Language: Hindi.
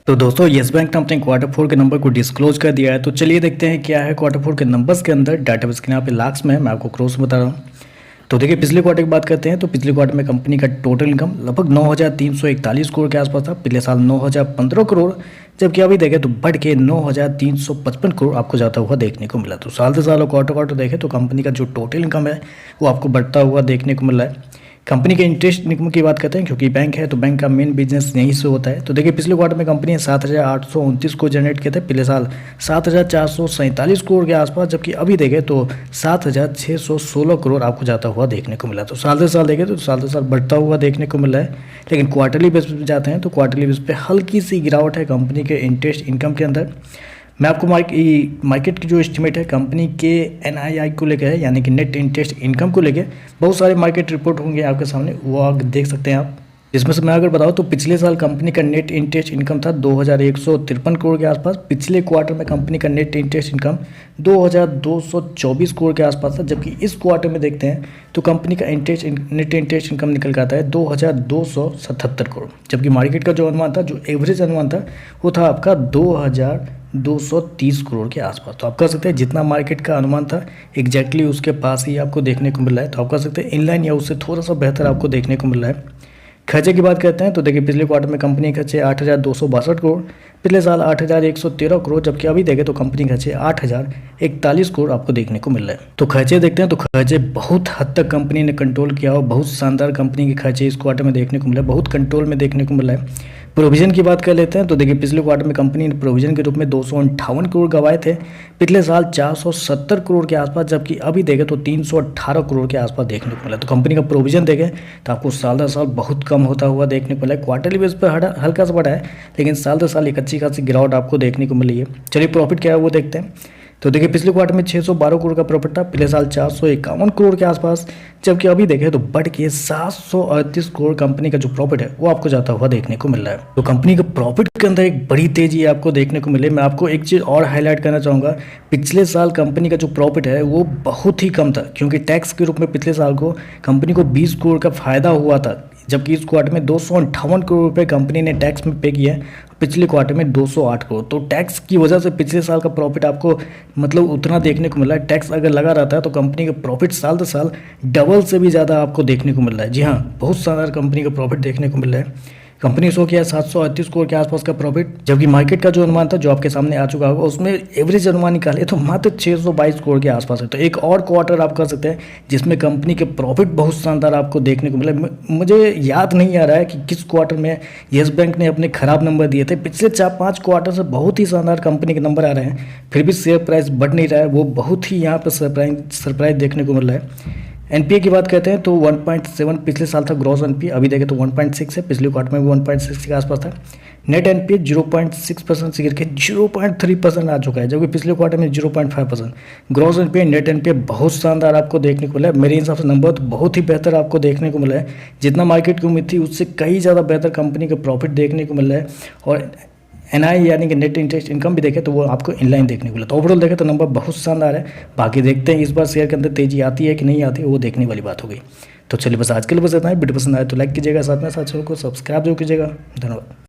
तो दोस्तों यस बैंक ने अपने क्वार्टर फोर के नंबर को डिस्क्लोज कर दिया है। तो चलिए देखते हैं क्या है क्वार्टर फोर के नंबर्स के अंदर। डाटाबेस के यहाँ पे लाख्स में है, मैं आपको क्रोस बता रहा हूँ। तो देखिए पिछले क्वार्टर की बात करते हैं तो पिछले क्वार्टर में कंपनी का टोटल इनकम लगभग 9,341 करोड़ के आसपास था। पिछले साल 9,015 करोड़, जबकि अभी देखें तो बढ़ के 9,355 करोड़ आपको जाता हुआ देखने को मिला। तो साल से साल और क्वार्टर क्वार्टर देखें तो कंपनी का जो टोटल इनकम है वो आपको बढ़ता हुआ देखने को मिल रहा है। कंपनी के इंटरेस्ट इनकम की बात करते हैं, क्योंकि बैंक है तो बैंक का मेन बिजनेस यहीं से होता है। तो देखिए पिछले क्वार्टर में कंपनी ने 7,829 करोड़ जनरेट किए थे। पिछले साल 7,447 करोड़ के आसपास, जबकि अभी देखें तो 7,616 करोड़ आपको जाता हुआ देखने को मिला। तो साल से साल देखें तो साल से साल बढ़ता हुआ देखने को मिल रहा है। लेकिन क्वार्टरली बेस पे जाते हैं तो क्वार्टरली बेस पे हल्की सी गिरावट है कंपनी के इंटरेस्ट इनकम के अंदर। मैं आपको मार्केट की जो एस्टिमेट है कंपनी के एनआईआई को लेकर है, यानी कि नेट इंटरेस्ट इनकम को लेकर बहुत सारे मार्केट रिपोर्ट होंगे आपके सामने, वो आप देख सकते हैं आप। इसमें से मैं अगर बताऊं तो पिछले साल कंपनी का नेट इंटरेस्ट इनकम था 2,153 करोड़ के आसपास। पिछले क्वार्टर में कंपनी का नेट इंटरेस्ट इनकम 2,224 करोड़ के आसपास था, जबकि इस क्वार्टर में देखते हैं तो कंपनी का नेट इंटरेस्ट इनकम निकल के आता है 2,277 करोड़। जबकि मार्केट का जो अनुमान था, जो एवरेज अनुमान था, वो था आपका 2,230 करोड़ के आसपास। तो आप कह सकते हैं जितना मार्केट का अनुमान था एग्जैक्टली उसके पास ही आपको देखने को मिल रहा है। तो आप कह सकते हैं इनलाइन या उससे थोड़ा सा बेहतर आपको देखने को मिल रहा है। खर्चे की बात करते हैं तो देखिए पिछले क्वार्टर में कंपनी खर्चे 8,262 करोड़, पिछले साल 8,113 करोड़, जबकि अभी देखें तो कंपनी खर्चे 8,041 करोड़ आपको देखने को मिल रहा है। तो खर्चे देखते हैं तो खर्चे बहुत हद तक कंपनी ने कंट्रोल किया और बहुत शानदार कंपनी के खर्चे इस क्वार्टर में देखने को मिला है, बहुत कंट्रोल में देखने को मिला है। प्रोविजन की बात कर लेते हैं तो देखिए पिछले क्वार्टर में कंपनी ने प्रोविजन के रूप में 258 करोड़ गंवाए थे। पिछले साल 470 करोड़ के आसपास, जबकि अभी देखें तो 318 करोड़ के आसपास देखने को मिला। तो कंपनी का प्रोविजन देखें तो आपको साल दर साल बहुत कम होता हुआ देखने को मिला है। क्वार्टरली बेस पर हल्का सा बढ़ा है, लेकिन साल दर साल एक अच्छी खासी गिरावट आपको देखने को मिली है। चलिए प्रॉफिट क्या है वो देखते हैं। तो देखिए पिछले क्वार्टर में 612 करोड़ का प्रॉफिट था, पिछले साल 451 करोड़ के आसपास, जबकि अभी देखें तो बढ़ के 738 करोड़ कंपनी का जो प्रॉफिट है वो आपको जाता हुआ देखने को मिल रहा है। तो कंपनी का प्रॉफिट के अंदर एक बड़ी तेजी आपको देखने को मिले। मैं आपको एक चीज़ और हाईलाइट करना चाहूँगा, पिछले साल कंपनी का जो प्रॉफिट है वो बहुत ही कम था, क्योंकि टैक्स के रूप में पिछले साल को कंपनी को 20 करोड़ का फायदा हुआ था, जबकि इस क्वार्टर में 258 करोड़ रुपए कंपनी ने टैक्स में पे किया है, पिछले क्वार्टर में 208 करोड़। तो टैक्स की वजह से पिछले साल का प्रॉफिट आपको मतलब उतना देखने को मिला है। टैक्स अगर लगा रहता है तो कंपनी का प्रॉफिट साल दर साल डबल से भी ज़्यादा आपको देखने को मिल रहा है। जी हाँ, बहुत शानदार कंपनी का प्रॉफिट देखने को मिल रहा है। कंपनी शो किया 738 करोड़ के आसपास का प्रॉफिट, जबकि मार्केट का जो अनुमान था जो आपके सामने आ चुका होगा उसमें एवरेज अनुमान निकाले तो मात्र 622 करोड़ के आसपास है। तो एक और क्वार्टर आप कर सकते हैं जिसमें कंपनी के प्रॉफिट बहुत शानदार आपको देखने को मिला। मुझे याद नहीं आ रहा है कि किस क्वार्टर में येस बैंक ने अपने खराब नंबर दिए थे। पिछले 4-5 क्वार्टर से बहुत ही शानदार कंपनी के नंबर आ रहे हैं, फिर भी शेयर प्राइस बढ़ नहीं रहा है। वो बहुत ही यहाँ पर सरप्राइज देखने को मिल रहा है। एनपीए की बात करते हैं तो 1.7 पिछले साल था ग्रॉस एनपीए, अभी देखें तो 1.6 है, पिछले क्वार्टर में भी 1.6 के आसपास था। नेट एनपीए 0.6% से गिर के 0.3% आ चुका है, जबकि पिछले क्वार्टर में 0.5%। ग्रॉस एनपीए नेट एनपीए बहुत शानदार आपको देखने को मिला है। मेरे हिसाब से नंबर तो बहुत ही बेहतर आपको देखने को मिला है। जितना मार्केट की उम्मीद थी उससे कई ज़्यादा बेहतर कंपनी का प्रॉफिट देखने को मिल रहा है। और एनआई यानी कि नेट इंटरेस्ट इनकम भी देखें तो वो आपको इनलाइन देखने को मिला। तो ओवरऑल देखें तो नंबर बहुत शानदार है। बाकी देखते हैं इस बार शेयर के अंदर तेजी आती है कि नहीं आती है, वो देखने वाली बात हो गई। तो चलिए बस आज के लिए बस इतना ही। वीडियो पसंद आए तो लाइक कीजिएगा, साथ में साथ को सब्सक्राइब जरूर कीजिएगा। धन्यवाद।